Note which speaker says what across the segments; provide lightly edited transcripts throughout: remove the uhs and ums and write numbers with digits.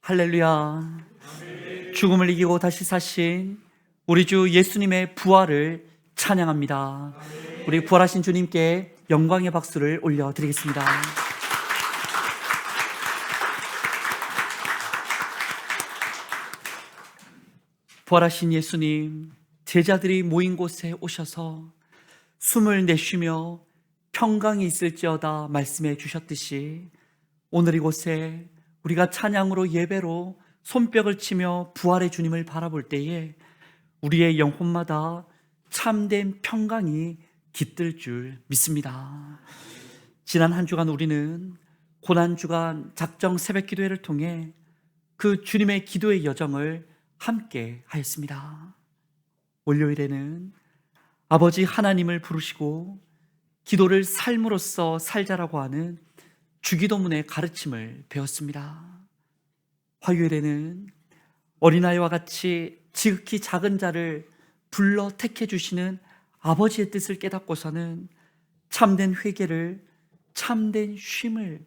Speaker 1: 할렐루야. 죽음을 이기고 다시 사신 우리 주 예수님의 부활을 찬양합니다. 우리 부활하신 주님께 영광의 박수를 올려드리겠습니다. 부활하신 예수님, 제자들이 모인 곳에 오셔서 숨을 내쉬며 평강이 있을지어다 말씀해 주셨듯이 오늘 이곳에 우리가 찬양으로 예배로 손뼉을 치며 부활의 주님을 바라볼 때에 우리의 영혼마다 참된 평강이 깃들 줄 믿습니다. 지난 한 주간 우리는 고난주간 작정 새벽기도회를 통해 그 주님의 기도의 여정을 함께 하였습니다. 월요일에는 아버지 하나님을 부르시고 기도를 삶으로써 살자라고 하는 주기도문의 가르침을 배웠습니다. 화요일에는 어린아이와 같이 지극히 작은 자를 불러 택해 주시는 아버지의 뜻을 깨닫고서는 참된 회개를, 참된 쉼을,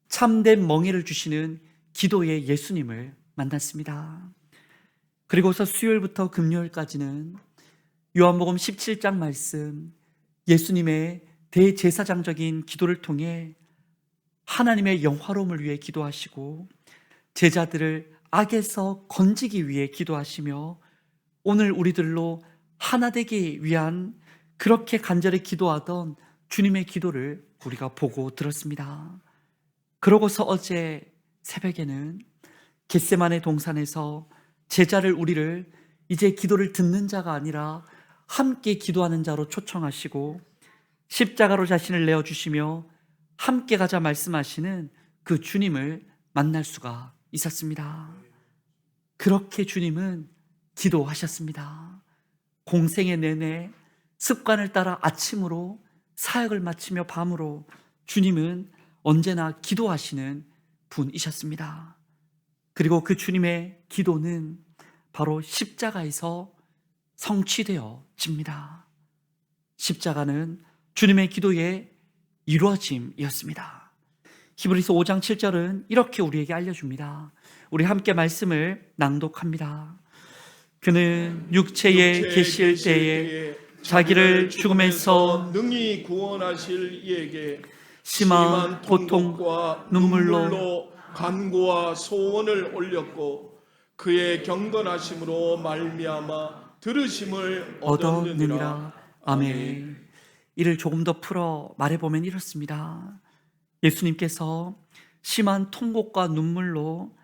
Speaker 1: 참된 멍에를 주시는 기도의 예수님을 만났습니다. 그리고서 수요일부터 금요일까지는 요한복음 17장 말씀, 예수님의 대제사장적인 기도를 통해 하나님의 영화로움을 위해 기도하시고 제자들을 악에서 건지기 위해 기도하시며 오늘 우리들로 하나 되기 위한 그렇게 간절히 기도하던 주님의 기도를 우리가 보고 들었습니다. 그러고서 어제 새벽에는 겟세마네 동산에서 제자를 우리를 이제 기도를 듣는 자가 아니라 함께 기도하는 자로 초청하시고 십자가로 자신을 내어주시며 함께 가자 말씀하시는 그 주님을 만날 수가 있었습니다. 그렇게 주님은 기도하셨습니다. 공생의 내내 습관을 따라 아침으로 사역을 마치며 밤으로 주님은 언제나 기도하시는 분이셨습니다. 그리고 그 주님의 기도는 바로 십자가에서 성취되어집니다. 십자가는 주님의 기도의 이루어짐이었습니다. 히브리서 5장 7절은 이렇게 우리에게 알려줍니다. 우리 함께 말씀을 낭독합니다. 그는 육체에 계실 때에 자기를 죽음에서
Speaker 2: 능히 구원하실 이에게
Speaker 1: 심한 고통과 눈물로
Speaker 2: 간구와 소원을 올렸고 그의 경건하심으로 말미암아 들으심을 얻었느니라.
Speaker 1: 아멘. 이를 조금 더 풀어 말해보면 이렇습니다. 예수님께서 심한 통곡과 눈물로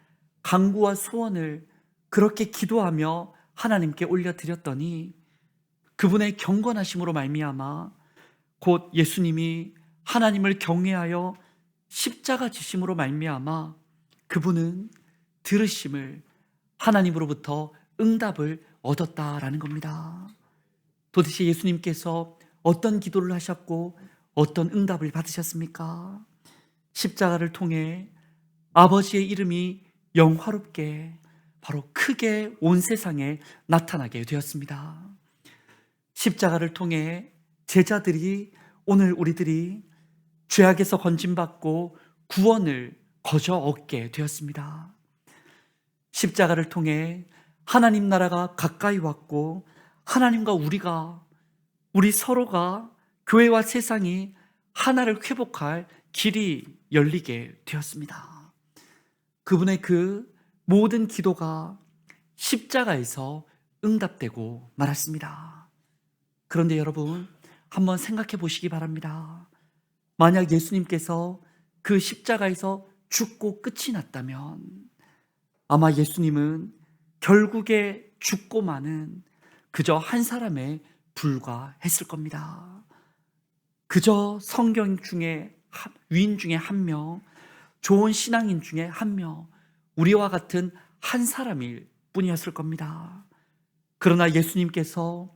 Speaker 1: 간구와 소원을 그렇게 기도하며 하나님께 올려드렸더니 그분의 경건하심으로 말미암아 곧 예수님이 하나님을 경외하여 십자가 지심으로 말미암아 그분은 들으심을 하나님으로부터 응답을 얻었다라는 겁니다. 도대체 예수님께서 어떤 기도를 하셨고 어떤 응답을 받으셨습니까? 십자가를 통해 아버지의 이름이 영화롭게 바로 크게 온 세상에 나타나게 되었습니다. 십자가를 통해 제자들이 오늘 우리들이 죄악에서 건짐받고 구원을 거저 얻게 되었습니다. 십자가를 통해 하나님 나라가 가까이 왔고 하나님과 우리 서로가 교회와 세상이 하나를 회복할 길이 열리게 되었습니다. 그분의 그 모든 기도가 십자가에서 응답되고 말았습니다. 그런데 여러분 한번 생각해 보시기 바랍니다. 만약 예수님께서 그 십자가에서 죽고 끝이 났다면 아마 예수님은 결국에 죽고 마는 그저 한 사람에 불과했을 겁니다. 그저 성경 중에 위인 중에 한 명, 좋은 신앙인 중에 한 명, 우리와 같은 한 사람일 뿐이었을 겁니다. 그러나 예수님께서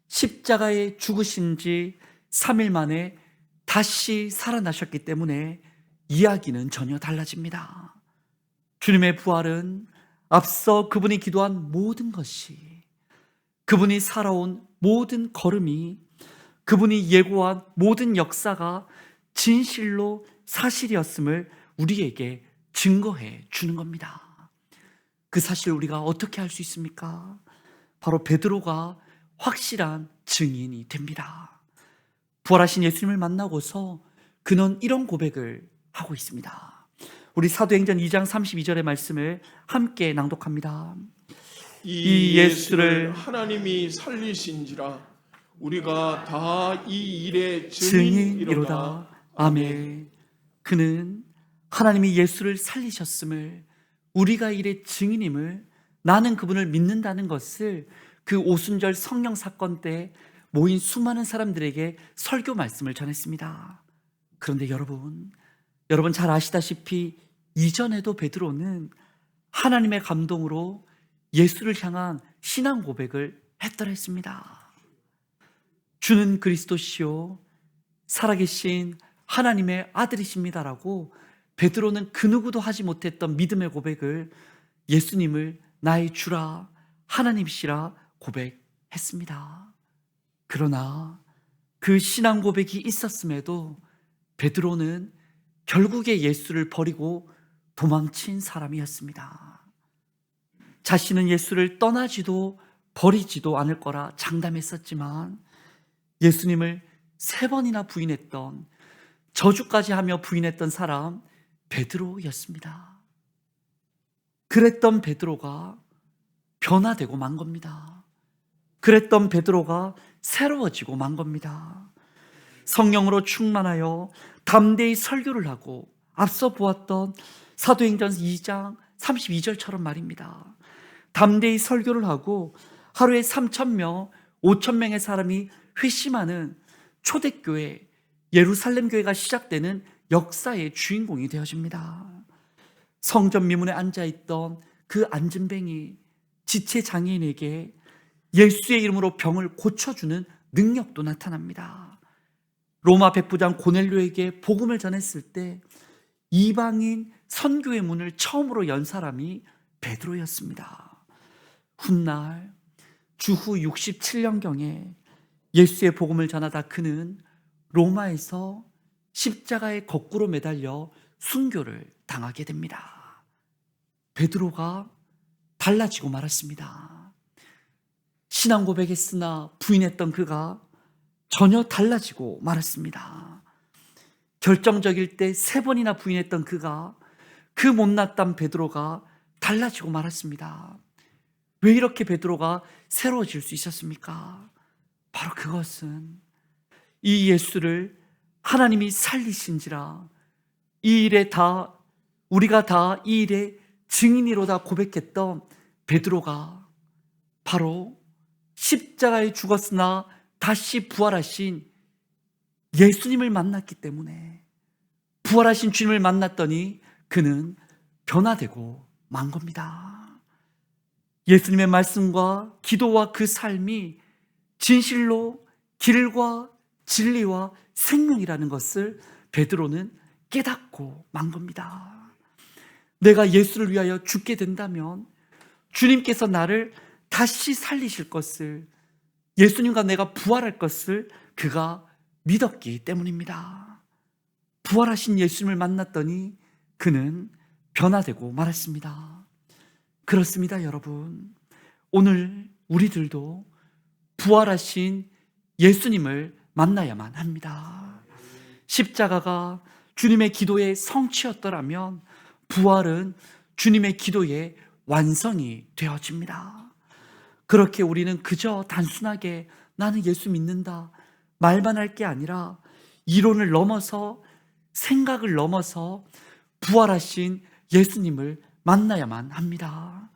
Speaker 1: 십자가에 죽으신 지 3일 만에 다시 살아나셨기 때문에 이야기는 전혀 달라집니다. 주님의 부활은 앞서 그분이 기도한 모든 것이, 그분이 살아온 모든 걸음이, 그분이 예고한 모든 역사가 진실로 사실이었음을 우리에게 증거해 주는 겁니다. 그 사실을 우리가 어떻게 알 수 있습니까? 바로 베드로가 확실한 증인이 됩니다. 부활하신 예수님을 만나고서 그는 이런 고백을 하고 있습니다. 우리 사도행전 2장 32절의 말씀을 함께 낭독합니다.
Speaker 2: 이 예수를 하나님이 살리신지라 우리가 다 이 일의 증인이로다.
Speaker 1: 증인이로다. 아멘. 그는 하나님이 예수를 살리셨음을, 우리가 일의 증인임을, 나는 그분을 믿는다는 것을 그 오순절 성령 사건 때 모인 수많은 사람들에게 설교 말씀을 전했습니다. 그런데 여러분 잘 아시다시피 이전에도 베드로는 하나님의 감동으로 예수를 향한 신앙 고백을 했더랬습니다. 주는 그리스도시요 살아계신 하나님의 아들이십니다라고 베드로는 그 누구도 하지 못했던 믿음의 고백을, 예수님을 나의 주라 하나님이시라 고백했습니다. 그러나 그 신앙 고백이 있었음에도 베드로는 결국에 예수를 버리고 도망친 사람이었습니다. 자신은 예수를 떠나지도 버리지도 않을 거라 장담했었지만 예수님을 3번이나 부인했던, 저주까지 하며 부인했던 사람 베드로였습니다. 그랬던 베드로가 변화되고 만 겁니다. 그랬던 베드로가 새로워지고 만 겁니다. 성령으로 충만하여 담대히 설교를 하고, 앞서 보았던 사도행전 2장 32절처럼 말입니다. 담대히 설교를 하고 하루에 3,000명, 5,000명의 사람이 회심하는 초대교회, 예루살렘 교회가 시작되는 역사의 주인공이 되어집니다. 성전 미문에 앉아있던 그 안진뱅이 지체장애인에게 예수의 이름으로 병을 고쳐주는 능력도 나타납니다. 로마 백부장 고넬료에게 복음을 전했을 때 이방인 선교의 문을 처음으로 연 사람이 베드로였습니다. 훗날 주후 67년경에 예수의 복음을 전하다 그는 로마에서 십자가에 거꾸로 매달려 순교를 당하게 됩니다. 베드로가 달라지고 말았습니다. 신앙 고백했으나 부인했던 그가 전혀 달라지고 말았습니다. 결정적일 때 3번이나 부인했던 그가, 그 못났던 베드로가 달라지고 말았습니다. 왜 이렇게 베드로가 새로워질 수 있었습니까? 바로 그것은 이 예수를 하나님이 살리신지라 이 일에 다, 우리가 다 이 일의 증인이로다 고백했던 베드로가 바로 십자가에 죽었으나 다시 부활하신 예수님을 만났기 때문에, 부활하신 주님을 만났더니 그는 변화되고 만 겁니다. 예수님의 말씀과 기도와 그 삶이 진실로 길과 진리와 생명이라는 것을 베드로는 깨닫고 만 겁니다. 내가 예수를 위하여 죽게 된다면 주님께서 나를 다시 살리실 것을, 예수님과 내가 부활할 것을 그가 믿었기 때문입니다. 부활하신 예수님을 만났더니 그는 변화되고 말았습니다. 그렇습니다, 여러분. 오늘 우리들도 부활하신 예수님을 만나야만 합니다. 십자가가 주님의 기도의 성취였더라면 부활은 주님의 기도의 완성이 되어집니다. 그렇게 우리는 그저 단순하게 나는 예수 믿는다 말만 할 게 아니라 이론을 넘어서, 생각을 넘어서 부활하신 예수님을 만나야만 합니다.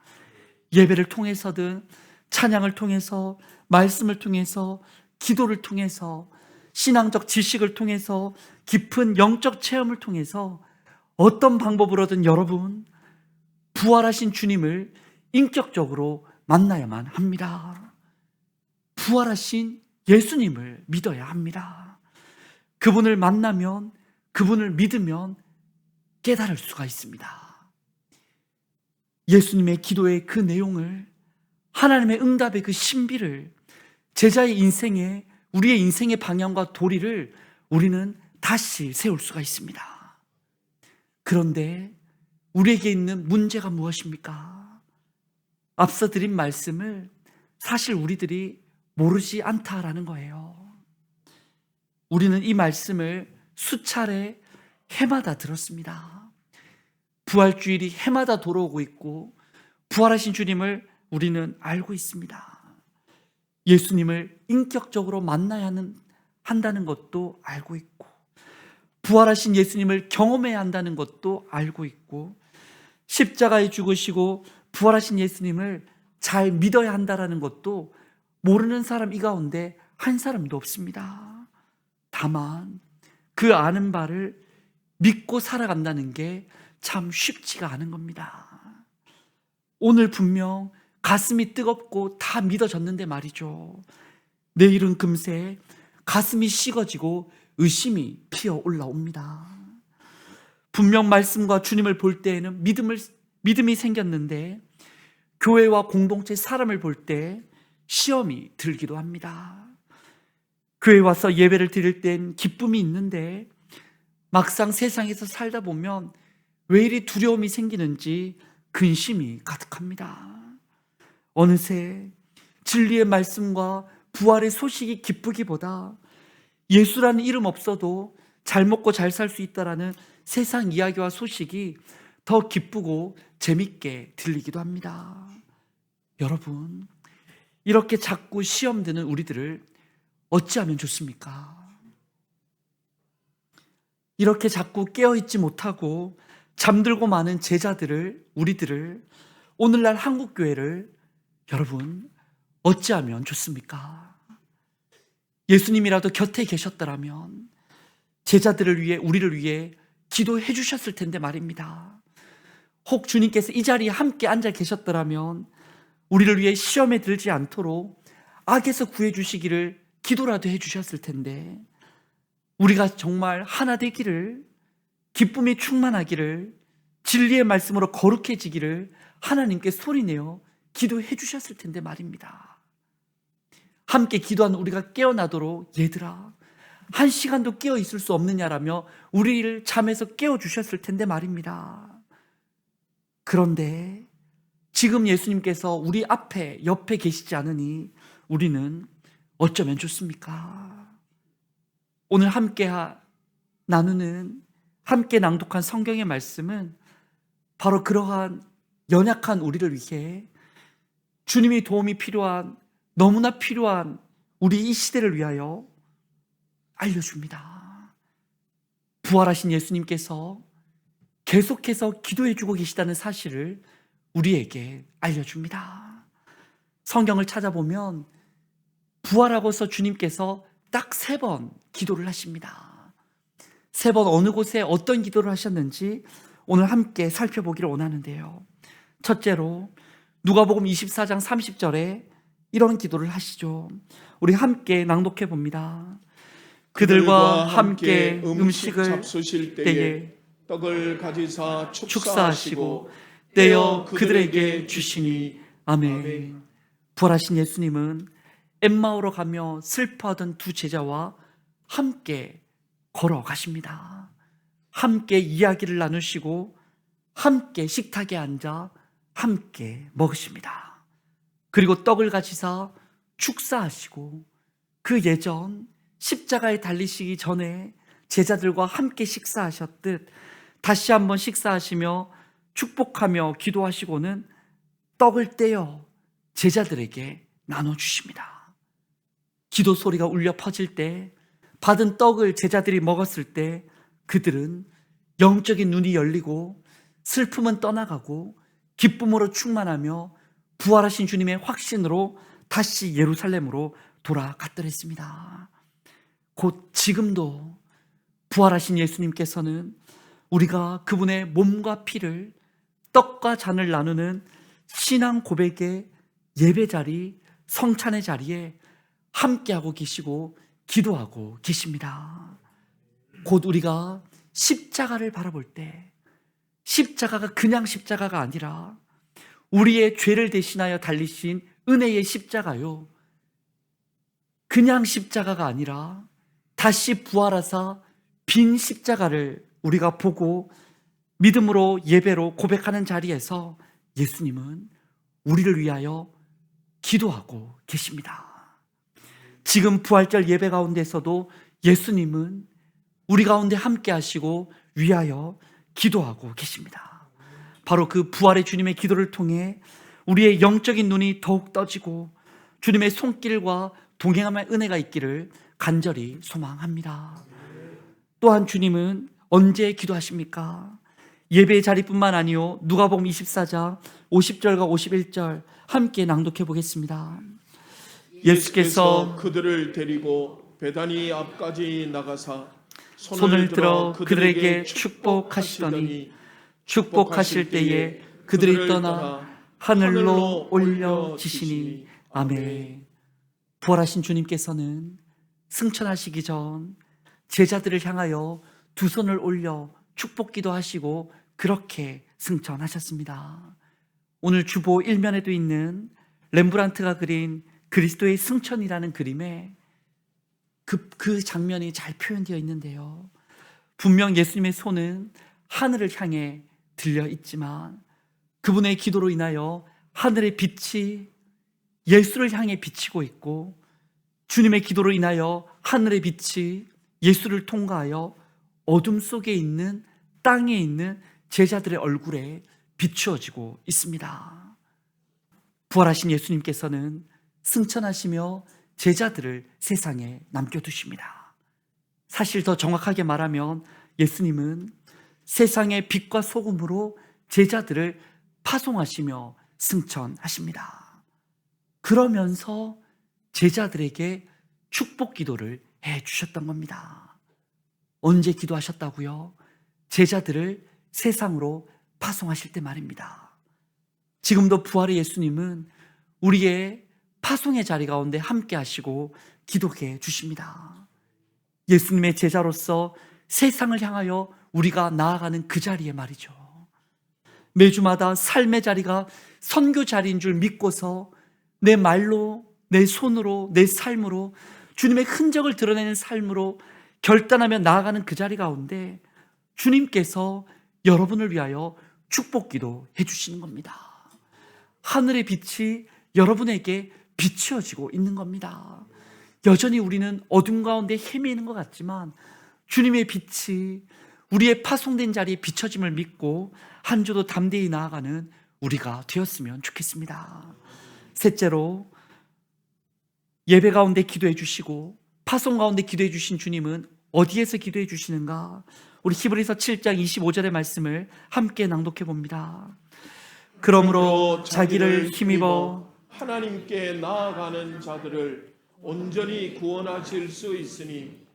Speaker 1: 예배를 통해서든 찬양을 통해서, 말씀을 통해서, 기도를 통해서, 신앙적 지식을 통해서, 깊은 영적 체험을 통해서 어떤 방법으로든 여러분 부활하신 주님을 인격적으로 만나야만 합니다. 부활하신 예수님을 믿어야 합니다. 그분을 만나면, 그분을 믿으면 깨달을 수가 있습니다. 예수님의 기도의 그 내용을, 하나님의 응답의 그 신비를, 제자의 인생에, 우리의 인생의 방향과 도리를 우리는 다시 세울 수가 있습니다. 그런데 우리에게 있는 문제가 무엇입니까? 앞서 드린 말씀을 사실 우리들이 모르지 않다라는 거예요. 우리는 이 말씀을 수차례 해마다 들었습니다. 부활주일이 해마다 돌아오고 있고 부활하신 주님을 우리는 알고 있습니다. 예수님을 인격적으로 만나야 한다는 것도 알고 있고 부활하신 예수님을 경험해야 한다는 것도 알고 있고 십자가에 죽으시고 부활하신 예수님을 잘 믿어야 한다는 것도 모르는 사람 이 가운데 한 사람도 없습니다. 다만 그 아는 바를 믿고 살아간다는 게 참 쉽지가 않은 겁니다. 오늘 분명 가슴이 뜨겁고 다 믿어졌는데 말이죠. 내일은 금세 가슴이 식어지고 의심이 피어 올라옵니다. 분명 말씀과 주님을 볼 때에는 믿음이 생겼는데 교회와 공동체 사람을 볼 때 시험이 들기도 합니다. 교회 와서 예배를 드릴 땐 기쁨이 있는데 막상 세상에서 살다 보면 왜 이리 두려움이 생기는지 근심이 가득합니다. 어느새 진리의 말씀과 부활의 소식이 기쁘기보다 예수라는 이름 없어도 잘 먹고 잘 살 수 있다라는 세상 이야기와 소식이 더 기쁘고 재밌게 들리기도 합니다. 여러분, 이렇게 자꾸 시험 드는 우리들을 어찌하면 좋습니까? 이렇게 자꾸 깨어있지 못하고 잠들고 많은 제자들을, 우리들을, 오늘날 한국교회를 여러분 어찌하면 좋습니까? 예수님이라도 곁에 계셨더라면 제자들을 위해, 우리를 위해 기도해 주셨을 텐데 말입니다. 혹 주님께서 이 자리에 함께 앉아 계셨더라면 우리를 위해 시험에 들지 않도록 악에서 구해 주시기를 기도라도 해 주셨을 텐데 우리가 정말 하나 되기를, 기쁨이 충만하기를, 진리의 말씀으로 거룩해지기를 하나님께 소리내어 기도해 주셨을 텐데 말입니다. 함께 기도하는 우리가 깨어나도록 얘들아 한 시간도 깨어 있을 수 없느냐라며 우리를 잠에서 깨워 주셨을 텐데 말입니다. 그런데 지금 예수님께서 우리 앞에 옆에 계시지 않으니 우리는 어쩌면 좋습니까? 오늘 함께 나누는, 함께 낭독한 성경의 말씀은 바로 그러한 연약한 우리를 위해 주님의 도움이 필요한, 너무나 필요한 우리 이 시대를 위하여 알려줍니다. 부활하신 예수님께서 계속해서 기도해주고 계시다는 사실을 우리에게 알려줍니다. 성경을 찾아보면 부활하고서 주님께서 딱 3번 기도를 하십니다. 3번 어느 곳에 어떤 기도를 하셨는지 오늘 함께 살펴보기를 원하는데요. 첫째로 누가복음 24장 30절에 이런 기도를 하시죠. 우리 함께 낭독해 봅니다. 그들과 함께 음식을
Speaker 2: 잡수실 때에 떡을 가지사
Speaker 1: 축사하시고 떼어 그들에게 주시니 아멘. 부활하신 예수님은 엠마오로 가며 슬퍼하던 2 제자와 함께 걸어가십니다. 함께 이야기를 나누시고 함께 식탁에 앉아 함께 먹으십니다. 그리고 떡을 가지사 축사하시고 그 예전 십자가에 달리시기 전에 제자들과 함께 식사하셨듯 다시 한번 식사하시며 축복하며 기도하시고는 떡을 떼어 제자들에게 나눠주십니다. 기도 소리가 울려 퍼질 때, 받은 떡을 제자들이 먹었을 때 그들은 영적인 눈이 열리고 슬픔은 떠나가고 기쁨으로 충만하며 부활하신 주님의 확신으로 다시 예루살렘으로 돌아갔더랬습니다. 곧 지금도 부활하신 예수님께서는 우리가 그분의 몸과 피를, 떡과 잔을 나누는 신앙 고백의 예배 자리, 성찬의 자리에 함께하고 계시고 기도하고 계십니다. 곧 우리가 십자가를 바라볼 때 십자가가 그냥 십자가가 아니라 우리의 죄를 대신하여 달리신 은혜의 십자가요, 그냥 십자가가 아니라 다시 부활하사 빈 십자가를 우리가 보고 믿음으로 예배로 고백하는 자리에서 예수님은 우리를 위하여 기도하고 계십니다. 지금 부활절 예배 가운데서도 예수님은 우리 가운데 함께 하시고 위하여 기도하고 계십니다. 바로 그 부활의 주님의 기도를 통해 우리의 영적인 눈이 더욱 떠지고 주님의 손길과 동행함의 은혜가 있기를 간절히 소망합니다. 또한 주님은 언제 기도하십니까? 예배의 자리뿐만 아니요, 누가복음 24장 50절과 51절 함께 낭독해 보겠습니다.
Speaker 2: 예수께서 그들을 데리고 베다니 앞까지 나가사
Speaker 1: 손을 들어 그들에게 축복하시더니 축복하실 때에 그들이 떠나 하늘로 올려지시니. 아멘. 부활하신 주님께서는 승천하시기 전 제자들을 향하여 두 손을 올려 축복기도 하시고 그렇게 승천하셨습니다. 오늘 주보 1면에도 있는 렘브란트가 그린 그리스도의 승천이라는 그림에 그 장면이 잘 표현되어 있는데요, 분명 예수님의 손은 하늘을 향해 들려 있지만 그분의 기도로 인하여 하늘의 빛이 예수를 향해 비치고 있고, 주님의 기도로 인하여 하늘의 빛이 예수를 통과하여 어둠 속에 있는 땅에 있는 제자들의 얼굴에 비추어지고 있습니다. 부활하신 예수님께서는 승천하시며 제자들을 세상에 남겨두십니다. 사실 더 정확하게 말하면 예수님은 세상의 빛과 소금으로 제자들을 파송하시며 승천하십니다. 그러면서 제자들에게 축복 기도를 해주셨던 겁니다. 언제 기도하셨다고요? 제자들을 세상으로 파송하실 때 말입니다. 지금도 부활의 예수님은 우리의 파송의 자리 가운데 함께 하시고 기도해 주십니다. 예수님의 제자로서 세상을 향하여 우리가 나아가는 그 자리에 말이죠, 매주마다 삶의 자리가 선교 자리인 줄 믿고서 내 말로, 내 손으로, 내 삶으로 주님의 흔적을 드러내는 삶으로 결단하며 나아가는 그 자리 가운데 주님께서 여러분을 위하여 축복기도 해주시는 겁니다. 하늘의 빛이 여러분에게 비추어지고 있는 겁니다. 여전히 우리는 어둠 가운데 헤매이는 것 같지만 주님의 빛이 우리의 파송된 자리에 비춰짐을 믿고 한 주도 담대히 나아가는 우리가 되었으면 좋겠습니다. 셋째로, 예배 가운데 기도해 주시고 파송 가운데 기도해 주신 주님은 어디에서 기도해 주시는가? 우리 히브리서 7장 25절의 말씀을 함께 낭독해 봅니다. 그러므로 자기를 힘입어
Speaker 2: 하나님께 나아가는 자들을 온전히 구원하실 수 있으니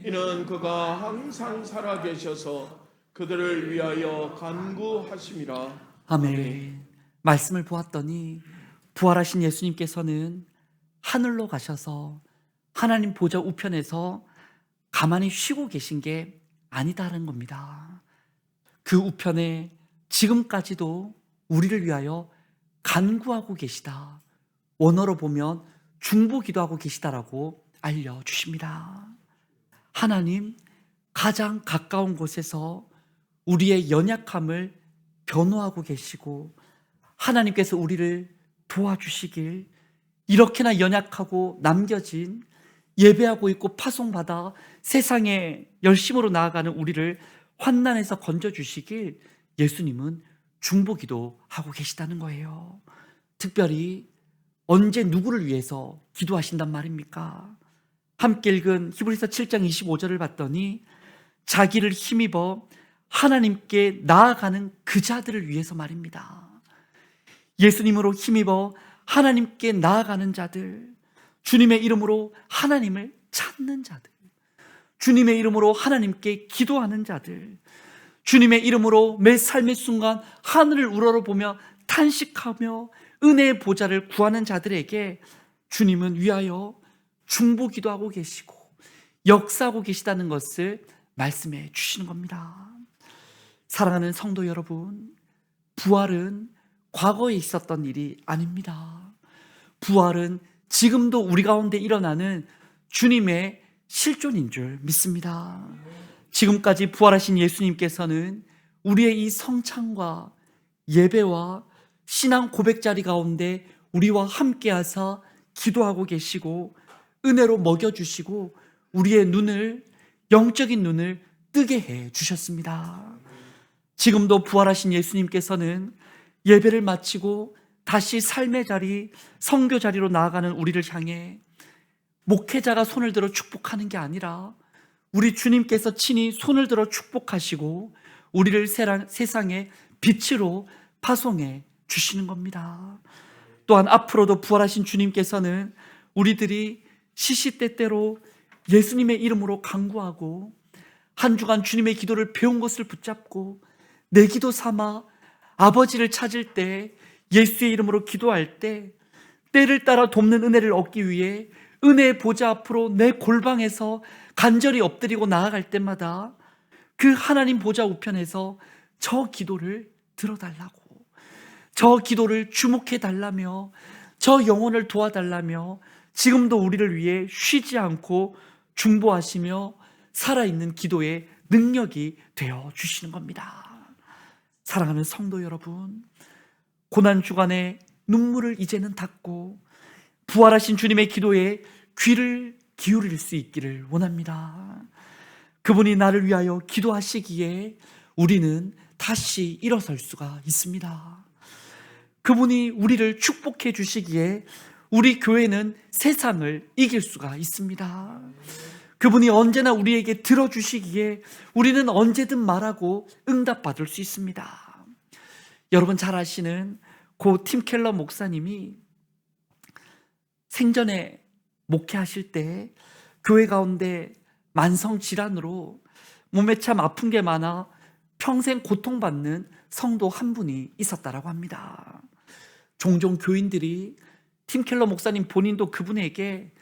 Speaker 2: 이는 그가 항상 살아계셔서 그들을 위하여 간구하심이라.
Speaker 1: 아멘. 말씀을 보았더니 부활하신 예수님께서는 하늘로 가셔서 하나님 보좌 우편에서 가만히 쉬고 계신 게 아니다라는 겁니다. 그 우편에 지금까지도 우리를 위하여 간구하고 계시다, 원어로 보면 중보기도하고 계시다라고 알려주십니다. 하나님 가장 가까운 곳에서 우리의 연약함을 변호하고 계시고 하나님께서 우리를 도와주시길, 이렇게나 연약하고 남겨진 예배하고 있고 파송받아 세상에 열심으로 나아가는 우리를 환난에서 건져주시길 예수님은 중보기도 하고 계시다는 거예요. 특별히 언제 누구를 위해서 기도하신단 말입니까? 함께 읽은 히브리서 7장 25절을 봤더니 자기를 힘입어 하나님께 나아가는 그 자들을 위해서 말입니다. 예수님으로 힘입어 하나님께 나아가는 자들, 주님의 이름으로 하나님을 찾는 자들, 주님의 이름으로 하나님께 기도하는 자들, 주님의 이름으로 매 삶의 순간 하늘을 우러러보며 탄식하며 은혜의 보좌를 구하는 자들에게 주님은 위하여 중보기도하고 계시고 역사하고 계시다는 것을 말씀해 주시는 겁니다. 사랑하는 성도 여러분, 부활은 과거에 있었던 일이 아닙니다. 부활은 지금도 우리 가운데 일어나는 주님의 실존인 줄 믿습니다. 지금까지 부활하신 예수님께서는 우리의 이 성찬과 예배와 신앙 고백 자리 가운데 우리와 함께 하사 기도하고 계시고 은혜로 먹여주시고 우리의 눈을, 영적인 눈을 뜨게 해 주셨습니다. 지금도 부활하신 예수님께서는 예배를 마치고 다시 삶의 자리, 선교 자리로 나아가는 우리를 향해 목회자가 손을 들어 축복하는 게 아니라 우리 주님께서 친히 손을 들어 축복하시고 우리를 세상의 빛으로 파송해 주시는 겁니다. 또한 앞으로도 부활하신 주님께서는 우리들이 시시때때로 예수님의 이름으로 간구하고 한 주간 주님의 기도를 배운 것을 붙잡고 내 기도 삼아 아버지를 찾을 때, 예수의 이름으로 기도할 때 때를 따라 돕는 은혜를 얻기 위해 은혜의 보좌 앞으로 내 골방에서 간절히 엎드리고 나아갈 때마다 그 하나님 보좌 우편에서 저 기도를 들어달라고, 저 기도를 주목해 달라며, 저 영혼을 도와달라며 지금도 우리를 위해 쉬지 않고 중보하시며 살아있는 기도의 능력이 되어 주시는 겁니다. 사랑하는 성도 여러분, 고난주간에 눈물을 이제는 닦고 부활하신 주님의 기도에 귀를 기울일 수 있기를 원합니다. 그분이 나를 위하여 기도하시기에 우리는 다시 일어설 수가 있습니다. 그분이 우리를 축복해 주시기에 우리 교회는 세상을 이길 수가 있습니다. 그분이 언제나 우리에게 들어주시기에 우리는 언제든 말하고 응답받을 수 있습니다. 여러분 잘 아시는 고 팀 켈러 목사님이 생전에 목회하실 때 교회 가운데 만성질환으로 몸에 참 아픈 게 많아 평생 고통받는 성도 한 분이 있었다라고 합니다. 종종 교인들이 팀 켈러 목사님 본인도 그분에게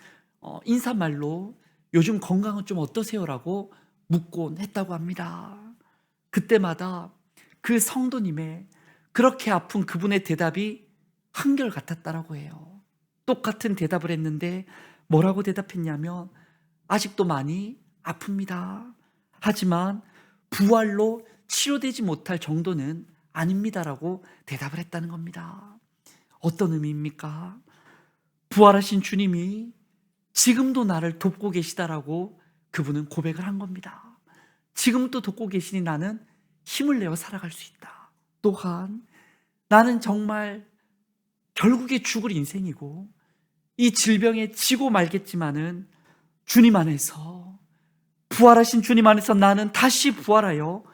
Speaker 1: 인사말로 요즘 건강은 좀 어떠세요라고 묻곤 했다고 합니다. 그때마다 그 성도님의 그렇게 아픈 그분의 대답이 한결같았다라고 해요. 똑같은 대답을 했는데 뭐라고 대답했냐면 아직도 많이 아픕니다. 하지만 부활로 치료되지 못할 정도는 아닙니다라고 대답을 했다는 겁니다. 어떤 의미입니까? 부활하신 주님이 지금도 나를 돕고 계시다라고 그분은 고백을 한 겁니다. 지금도 돕고 계시니 나는 힘을 내어 살아갈 수 있다. 또한 나는 정말 결국에 죽을 인생이고 이 질병에 지고 말겠지만은 주님 안에서, 부활하신 주님 안에서 나는 다시 부활하여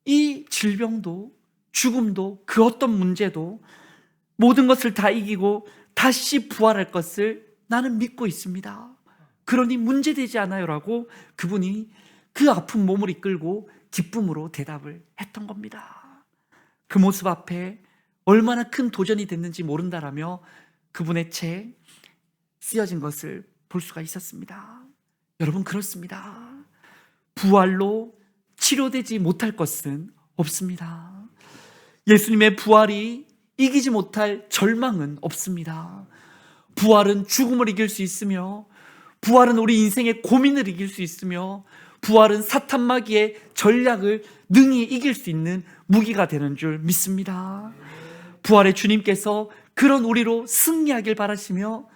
Speaker 1: 이 질병도 죽음도 그 어떤 문제도 모든 것을 다 이기고 다시 부활할 것을 나는 믿고 있습니다. 그러니 문제되지 않아요 라고 그분이 그 아픈 몸을 이끌고 기쁨으로 대답을 했던 겁니다. 그 모습 앞에 얼마나 큰 도전이 됐는지 모른다라며 그분의 책 쓰여진 것을 볼 수가 있었습니다. 여러분 그렇습니다. 부활로 치료되지 못할 것은 없습니다. 예수님의 부활이 이기지 못할 절망은 없습니다. 부활은 죽음을 이길 수 있으며, 부활은 우리 인생의 고민을 이길 수 있으며, 부활은 사탄 마귀의 전략을 능히 이길 수 있는 무기가 되는 줄 믿습니다. 부활의 주님께서 그런 우리로 승리하길 바라시며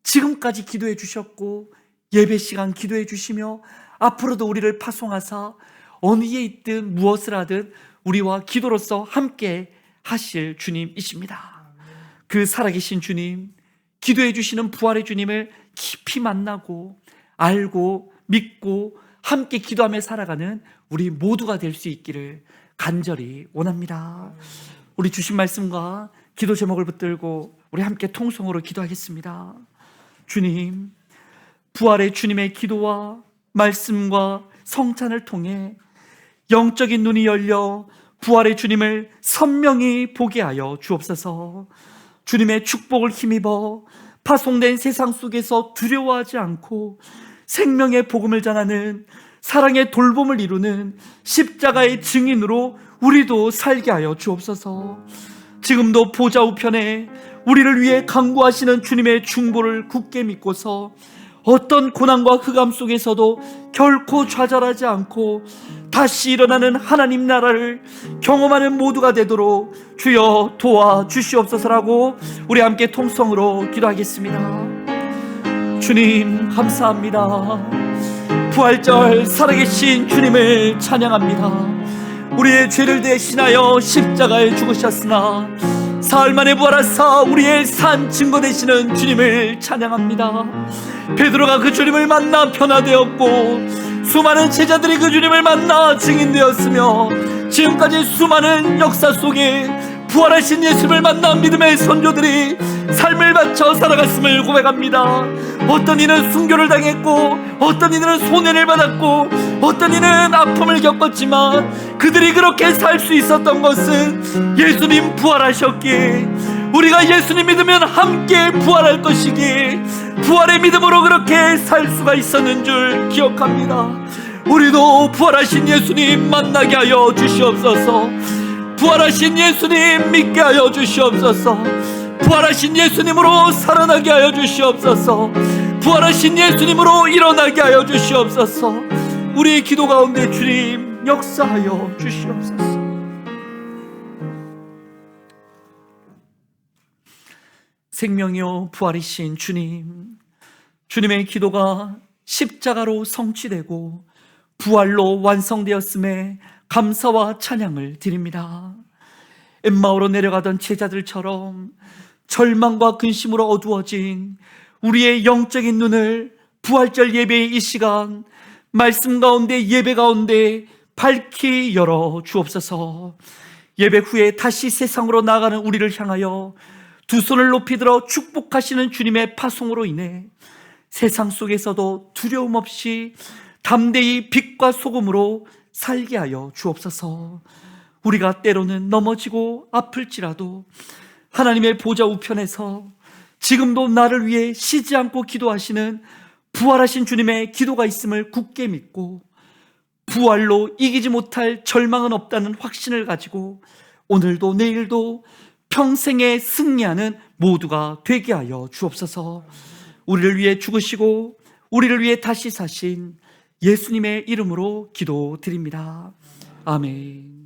Speaker 1: 지금까지 기도해 주셨고 예배 시간 기도해 주시며 앞으로도 우리를 파송하사 어디에 있든 무엇을 하든 우리와 기도로서 함께 하실 주님이십니다. 그 살아계신 주님, 기도해 주시는 부활의 주님을 깊이 만나고 알고 믿고 함께 기도하며 살아가는 우리 모두가 될 수 있기를 간절히 원합니다. 우리 주신 말씀과 기도 제목을 붙들고 우리 함께 통성으로 기도하겠습니다. 주님, 부활의 주님의 기도와 말씀과 성찬을 통해 영적인 눈이 열려 부활의 주님을 선명히 보게 하여 주옵소서. 주님의 축복을 힘입어 파송된 세상 속에서 두려워하지 않고 생명의 복음을 전하는 사랑의 돌봄을 이루는 십자가의 증인으로 우리도 살게 하여 주옵소서. 지금도 보좌 우편에 우리를 위해 간구하시는 주님의 중보를 굳게 믿고서 어떤 고난과 흑암 속에서도 결코 좌절하지 않고 다시 일어나는 하나님 나라를 경험하는 모두가 되도록 주여 도와주시옵소서라고 우리 함께 통성으로 기도하겠습니다. 주님 감사합니다. 부활절 살아계신 주님을 찬양합니다. 우리의 죄를 대신하여 십자가에 죽으셨으나 사흘 만에 부활하사 우리의 산 증거 되시는 주님을 찬양합니다. 베드로가 그 주님을 만나 변화되었고 수많은 제자들이 그 주님을 만나 증인되었으며 지금까지 수많은 역사 속에 부활하신 예수를 만난 믿음의 선조들이 삶을 바쳐 살아갔음을 고백합니다. 어떤 이는 순교를 당했고 어떤 이는 손해를 받았고 어떤 이는 아픔을 겪었지만 그들이 그렇게 살 수 있었던 것은 예수님 부활하셨기에 우리가 예수님 믿으면 함께 부활할 것이기에 부활의 믿음으로 그렇게 살 수가 있었는 줄 기억합니다. 우리도 부활하신 예수님 만나게 하여 주시옵소서. 부활하신 예수님 믿게 하여 주시옵소서. 부활하신 예수님으로 살아나게 하여 주시옵소서. 부활하신 예수님으로 일어나게 하여 주시옵소서. 우리의 기도 가운데 주님 역사하여 주시옵소서. 생명이요 부활이신 주님, 주님의 기도가 십자가로 성취되고 부활로 완성되었음에 감사와 찬양을 드립니다. 엠마오로 내려가던 제자들처럼 절망과 근심으로 어두워진 우리의 영적인 눈을 부활절 예배의 이 시간 말씀 가운데 예배 가운데 밝히 열어 주옵소서. 예배 후에 다시 세상으로 나아가는 우리를 향하여 두 손을 높이 들어 축복하시는 주님의 파송으로 인해 세상 속에서도 두려움 없이 담대히 빛과 소금으로 살게 하여 주옵소서. 우리가 때로는 넘어지고 아플지라도 하나님의 보좌 우편에서 지금도 나를 위해 쉬지 않고 기도하시는 부활하신 주님의 기도가 있음을 굳게 믿고 부활로 이기지 못할 절망은 없다는 확신을 가지고 오늘도 내일도 평생에 승리하는 모두가 되게 하여 주옵소서. 우리를 위해 죽으시고 우리를 위해 다시 사신 예수님의 이름으로 기도드립니다. 아멘.